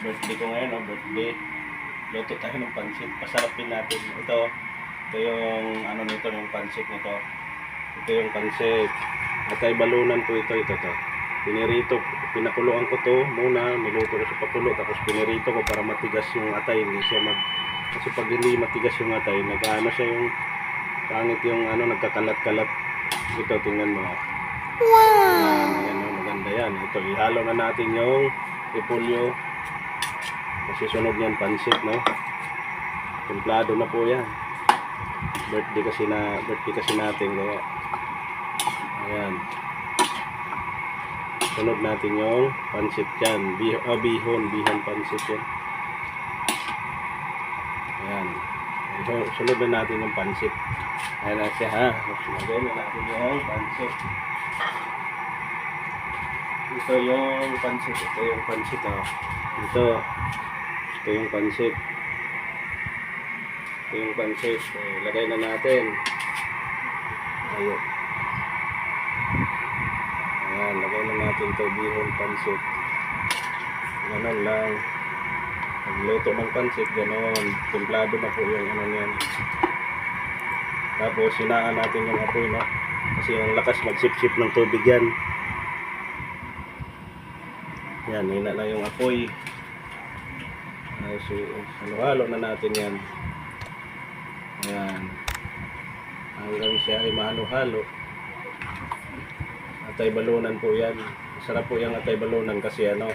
birthday ko ngayon, no? Birthday. Luto tayo ng pansit. Pasarapin natin. Ito yung ano nito, yung pansit nito. Ito yung pansit. Atay balunan po ito. Pinirito, pinakuluan ko to muna, niluto ko sa pakulo, tapos pinirito ko para matigas yung atay, hindi siya kasi pag hindi matigas yung atay, nag-ano siya yung pangit yung ano, nagkakalat-kalat. Ito, tingnan mo. Wow! Ayan, maganda yan. Ito, ihalo na natin yung repolyo. Kasi sunog yan, pansit, no? Templado na po yan. Birthday kasi natin, kaya ayan. Sunod natin yung pansit dyan. Bihon pansit yan. Ayan. Sunod na natin yung pansit. Ayan na siya, ha. Lagay na natin yung pansit. Ito yung pansit. Oh. Ito yung pansit. Lagay na natin. Ayun. Ayan, lagay na natin ito, bihon pansit. Ganon lang. Pagluto ng pansit, ganon. Templado na po yung ano yan. Tapos, sinaan natin yung apoy, no? Kasi yung lakas magsip-sip ng tubig yan. Yan, hina na yung apoy. So, halo-halo na natin yan. Ayan. Hanggang siya ay mahalo-halo. Atay balunan po yan. Sarap po yung atay balunan kasi ano,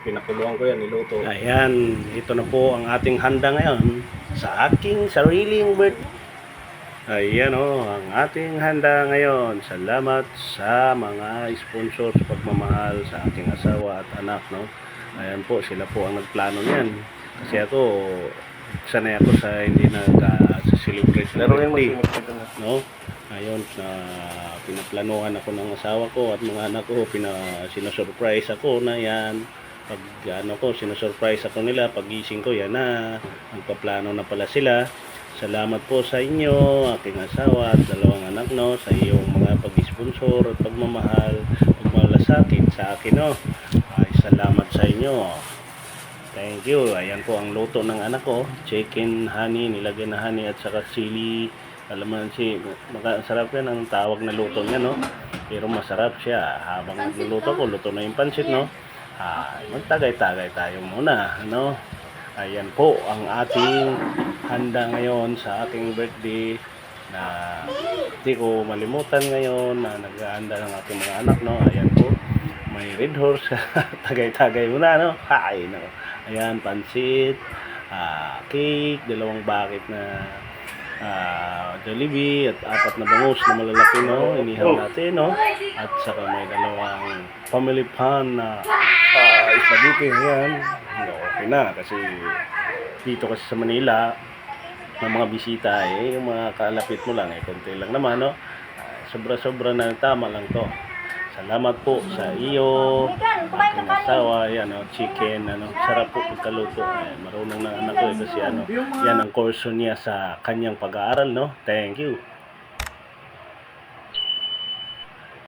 pinakuluan ko yan, niluto. Ayan, ito na po ang ating handa ngayon sa aking sariling birthday. Ayan ang ating handa ngayon. Salamat sa mga sponsor sa pagmamahal sa aking asawa at anak, no. Ayan po, sila po ang nagplano niyan. Kasi ako, sanay ako sa hindi nag-celebrate na birthday, no. Ngayon na pinaplanuhan ako ng asawa ko at mga anak ko, sinasurprise ako na yan. Pag sinasurprise ako nila, pagising ko, yan na, nagpaplano na pala sila. Salamat po sa inyo, aking asawa at dalawang anak, no, sa iyong mga pag-sponsor at pagmamalasakit sa akin, no. Ay, salamat sa inyo. Thank you. Ayan po ang luto ng anak ko, chicken honey, nilagyan na honey at saka chili. Alam mo masarap yan ang tawag na luto niya, no? Pero masarap siya. Habang nagluluto ko, luto na yung pansit, no? Magtagay-tagay tayo muna, no? Ayan po ang ating handa ngayon sa aking birthday na hindi ko malimutan ngayon na naghahanda ng aking mga anak, no? Ayan po, may red horse. Tagay-tagay muna, no? Hi, no? Ayan, pansit, cake, 2 bucket na Jollibee at 4 na bangus na malalaki, no, inihaw natin, no, at saka may 2 family pan na spaghetti. Yan, okay na kasi dito kasi sa Manila ng mga bisita yung mga kalapit mo lang konti lang naman, no. Sobra-sobra na, tama lang to. Salamat po sa iyo, aking asawa. Yan, chicken, sarap po pagkaluto. Marunong na anak ko kasi yan ang kurso niya sa kanyang pag-aaral, no. Thank you.